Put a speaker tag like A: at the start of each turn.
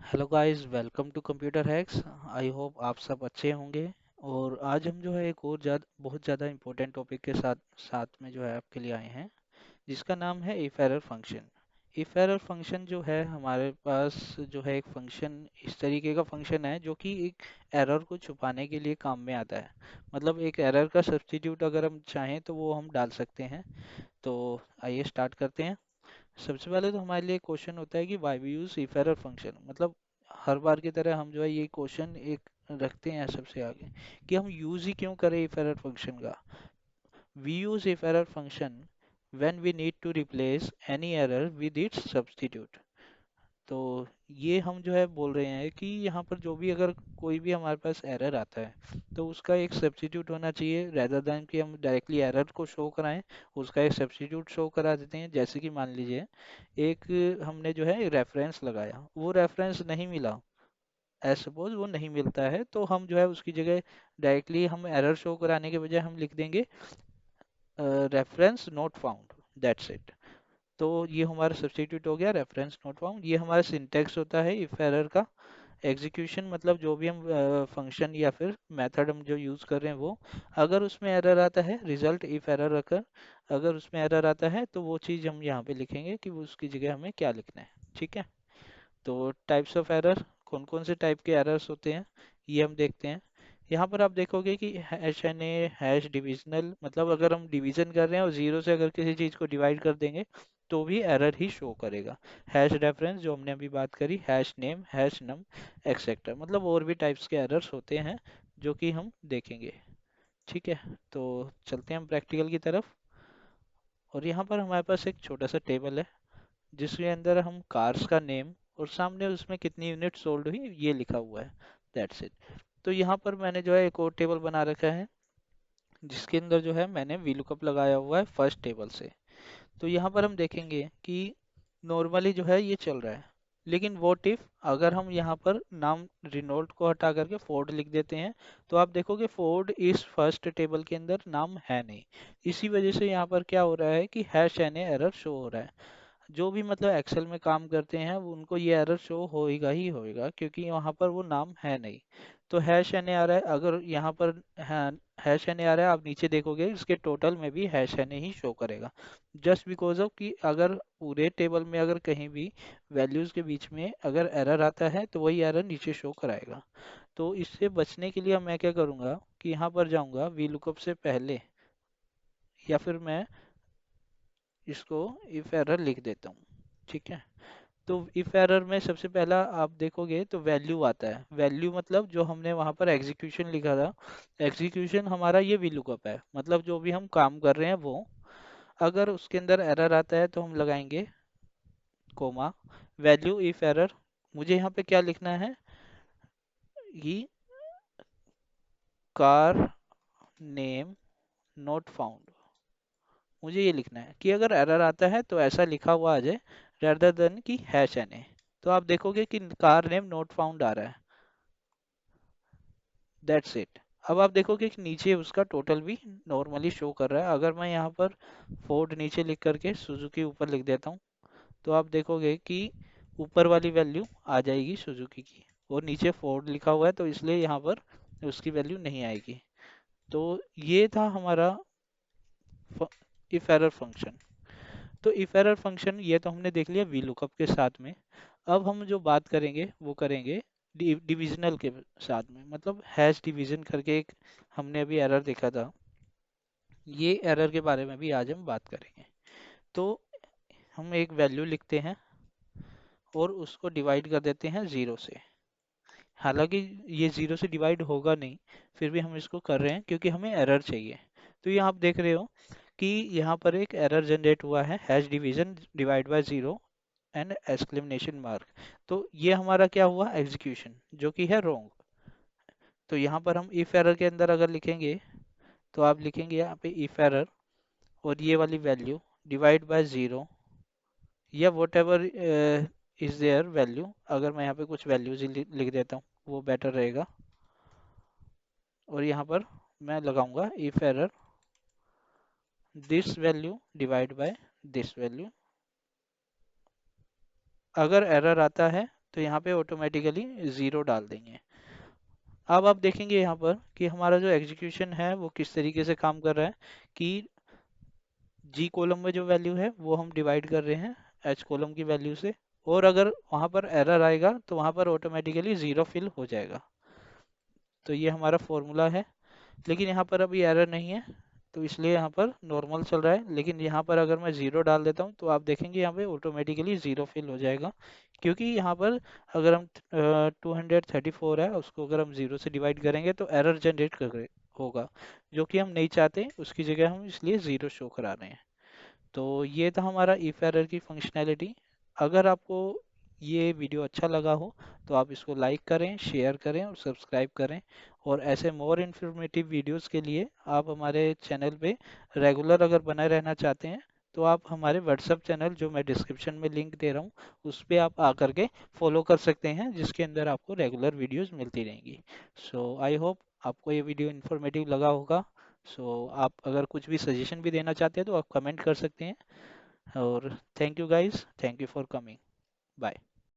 A: Hello guys, welcome to computer hacks. I hope आप सब अच्छे होंगे। और आज हम जो है एक और बहुत ज़्यादा इम्पोर्टेंट टॉपिक के साथ साथ में जो है आपके लिए आए हैं, जिसका नाम है if error function. If error function जो है हमारे पास जो है एक फंक्शन इस तरीके का फंक्शन है जो कि एक एरर को छुपाने के लिए काम में आता है। मतलब एक एरर का सब्स्टिट्यूट अगर हम चाहें तो वो हम डाल सकते हैं। तो आइए स्टार्ट करते हैं। सबसे पहले तो हमारे लिए क्वेश्चन होता है कि why we use if error function. मतलब हर बार की तरह हम जो है ये क्वेश्चन एक रखते हैं सबसे आगे कि हम यूज ही क्यों करें इफ एरर फंक्शन का। We use if error function when we need to replace any error with its substitute. तो ये हम जो है बोल रहे हैं कि यहाँ पर जो भी अगर कोई भी हमारे पास एरर आता है तो उसका एक सब्स्टिट्यूट होना चाहिए, रेदर देन कि हम डायरेक्टली एरर को शो कराएं। उसका एक सब्स्टिट्यूट शो करा देते हैं। जैसे कि मान लीजिए एक हमने जो है रेफरेंस लगाया, वो रेफरेंस नहीं मिला, एज सपोज वो नहीं मिलता है, तो हम जो है उसकी जगह डायरेक्टली हम एरर शो कराने के बजाय हम लिख देंगे reference not found, that's it. तो ये हमारा सब्स्टिट्यूट हो गया, रेफरेंस नोट फाउंड। ये हमारा सिंटेक्स होता है इफ एरर का। एग्जीक्यूशन मतलब जो भी हम फंक्शन या फिर मेथड हम जो यूज कर रहे हैं वो, अगर उसमें एरर आता है, रिजल्ट इफ एरर अगर अगर उसमें एरर आता है तो वो चीज़ हम यहाँ पे लिखेंगे कि वो उसकी जगह हमें क्या लिखना है। ठीक है। तो टाइप्स ऑफ एरर, कौन कौन से टाइप के एरर्स होते हैं ये हम देखते हैं। यहाँ पर आप देखोगे कि hash N A, hash divisional, मतलब अगर हम डिवीजन कर रहे हैं और जीरो से अगर किसी चीज़ को डिवाइड कर देंगे तो भी एरर ही शो करेगा। हैश रेफरेंस जो हमने अभी बात करी, हैश नेम, हैश नम, एक्सेट्रा। मतलब और भी टाइप्स के एरर्स होते हैं जो कि हम देखेंगे। ठीक है। तो चलते हैं हम प्रैक्टिकल की तरफ। और यहाँ पर हमारे पास एक छोटा सा टेबल है जिसके अंदर हम कार्स का नेम और सामने उसमें कितनी यूनिट सोल्ड हुई ये लिखा हुआ है। That's it. तो यहाँ पर मैंने जो है एक और टेबल बना रखा है जिसके अंदर जो है मैंने वीलुकअप लगाया हुआ है फर्स्ट टेबल से। तो यहाँ पर हम देखेंगे कि नॉर्मली जो है ये चल रहा है, लेकिन व्हाट इफ अगर हम यहाँ पर नाम रिनोल्ट को हटा करके फोर्ड लिख देते हैं, तो आप देखोगे फोर्ड इस फर्स्ट टेबल के अंदर नाम है नहीं। इसी वजह से यहाँ पर क्या हो रहा है कि हैश एन एरर शो हो रहा है। जो भी मतलब एक्सेल में काम करते हैं वो उनको ये एरर शो होएगा ही होएगा, क्योंकि वहाँ पर वो नाम है नहीं। तो हैश एन ए आ रहा है, अगर यहाँ पर हैश एन ए आ रहा है, आप नीचे देखोगे इसके टोटल में भी हैश एन ए ही शो करेगा। जस्ट बिकॉज ऑफ कि अगर पूरे टेबल में अगर कहीं भी वैल्यूज के बीच में अगर एरर आता है तो वही एरर नीचे शो कराएगा। तो इससे बचने के लिए मैं क्या करूँगा कि यहाँ पर जाऊँगा वी लुकअप से पहले, या फिर मैं इसको इफ एरर लिख देता हूँ। ठीक है। तो इफ एरर में सबसे पहला आप देखोगे तो वैल्यू आता है। वैल्यू मतलब जो हमने वहां पर एग्जीक्यूशन लिखा था, एग्जीक्यूशन हमारा ये वी लुकअप है, मतलब जो भी हम काम कर रहे हैं वो। अगर उसके अंदर एरर आता है तो हम लगाएंगे कोमा, वैल्यू इफ एरर। मुझे यहाँ पे क्या लिखना है कि कार नेम नॉट फाउंड। मुझे ये लिखना है कि अगर एरर आता है तो ऐसा लिखा हुआ आ जाए, rather देन कि हैश एन ए। तो आप देखोगे कि कार नेम नॉट फाउंड आ रहा है। That's it. अब आप देखोगे कि नीचे उसका टोटल भी नॉर्मली शो कर रहा है। अगर मैं यहाँ पर फोर्ड नीचे लिख करके सुजुकी ऊपर लिख देता हूँ तो आप देखोगे कि ऊपर वाली वैल्यू आ जाएगी सुजुकी की, और नीचे फोर्ड लिखा हुआ है तो इसलिए यहाँ पर उसकी वैल्यू नहीं आएगी। तो ये था हमारा इफ एरर फंक्शन। तो इफ एरर फंक्शन ये तो हमने देख लिया वी लुकअप के साथ में। अब हम जो बात करेंगे वो करेंगे डिविजनल के साथ में, मतलब हैश डिवीजन करके एक हमने अभी एरर देखा था। ये एरर के बारे में भी आज हम बात करेंगे। तो हम एक वैल्यू लिखते हैं और उसको डिवाइड कर देते हैं जीरो से। हालांकि ये जीरो से डिवाइड होगा नहीं, फिर भी हम इसको कर रहे हैं क्योंकि हमें एरर चाहिए। तो ये आप देख रहे हो कि यहाँ पर एक एरर जनरेट हुआ है, hash division divide by zero and exclamation mark. तो ये हमारा क्या हुआ, एग्जीक्यूशन, जो कि है रॉन्ग। तो यहाँ पर हम इफ एरर के अंदर अगर लिखेंगे तो आप लिखेंगे यहाँ पे इफ एरर और ये वाली वैल्यू डिवाइड बाय जीरो, या what ever is their value. अगर मैं यहाँ पे कुछ वैल्यूज लिख देता हूँ वो बेटर रहेगा। और यहाँ पर मैं लगाऊंगा if error this value divide by this value. अगर एरर आता है तो यहाँ पे ऑटोमेटिकली ज़ीरो डाल देंगे। अब आप देखेंगे यहाँ पर कि हमारा जो एग्जीक्यूशन है वो किस तरीके से काम कर रहा है कि जी कॉलम में जो वैल्यू है वो हम डिवाइड कर रहे हैं एच कॉलम की वैल्यू से, और अगर वहाँ पर एरर आएगा तो वहाँ पर ऑटोमेटिकली ज़ीरो फिल हो जाएगा। तो ये हमारा फॉर्मूला है, लेकिन यहाँ पर अभी एरर नहीं है तो इसलिए यहाँ पर नॉर्मल चल रहा है। लेकिन यहाँ पर अगर मैं ज़ीरो डाल देता हूँ तो आप देखेंगे यहाँ पे ऑटोमेटिकली ज़ीरो फिल हो जाएगा, क्योंकि यहाँ पर अगर हम 234 है उसको अगर हम ज़ीरो से डिवाइड करेंगे तो एरर जनरेट कर होगा, जो कि हम नहीं चाहते, उसकी जगह हम इसलिए ज़ीरो शो करा रहे हैं। तो ये था हमारा इफ एरर की फंक्शनैलिटी। अगर आपको ये वीडियो अच्छा लगा हो तो आप इसको लाइक करें, शेयर करें और सब्सक्राइब करें। और ऐसे मोर इन्फॉर्मेटिव वीडियोस के लिए आप हमारे चैनल पे रेगुलर अगर बने रहना चाहते हैं तो आप हमारे व्हाट्सएप चैनल, जो मैं डिस्क्रिप्शन में लिंक दे रहा हूँ, उस पर आप आकर के फॉलो कर सकते हैं, जिसके अंदर आपको रेगुलर वीडियोस मिलती रहेंगी। सो आई होप आपको ये वीडियो इन्फॉर्मेटिव लगा होगा। सो आप अगर कुछ भी सजेशन भी देना चाहते हैं तो आप कमेंट कर सकते हैं। और thank you guys, thank you for coming, bye.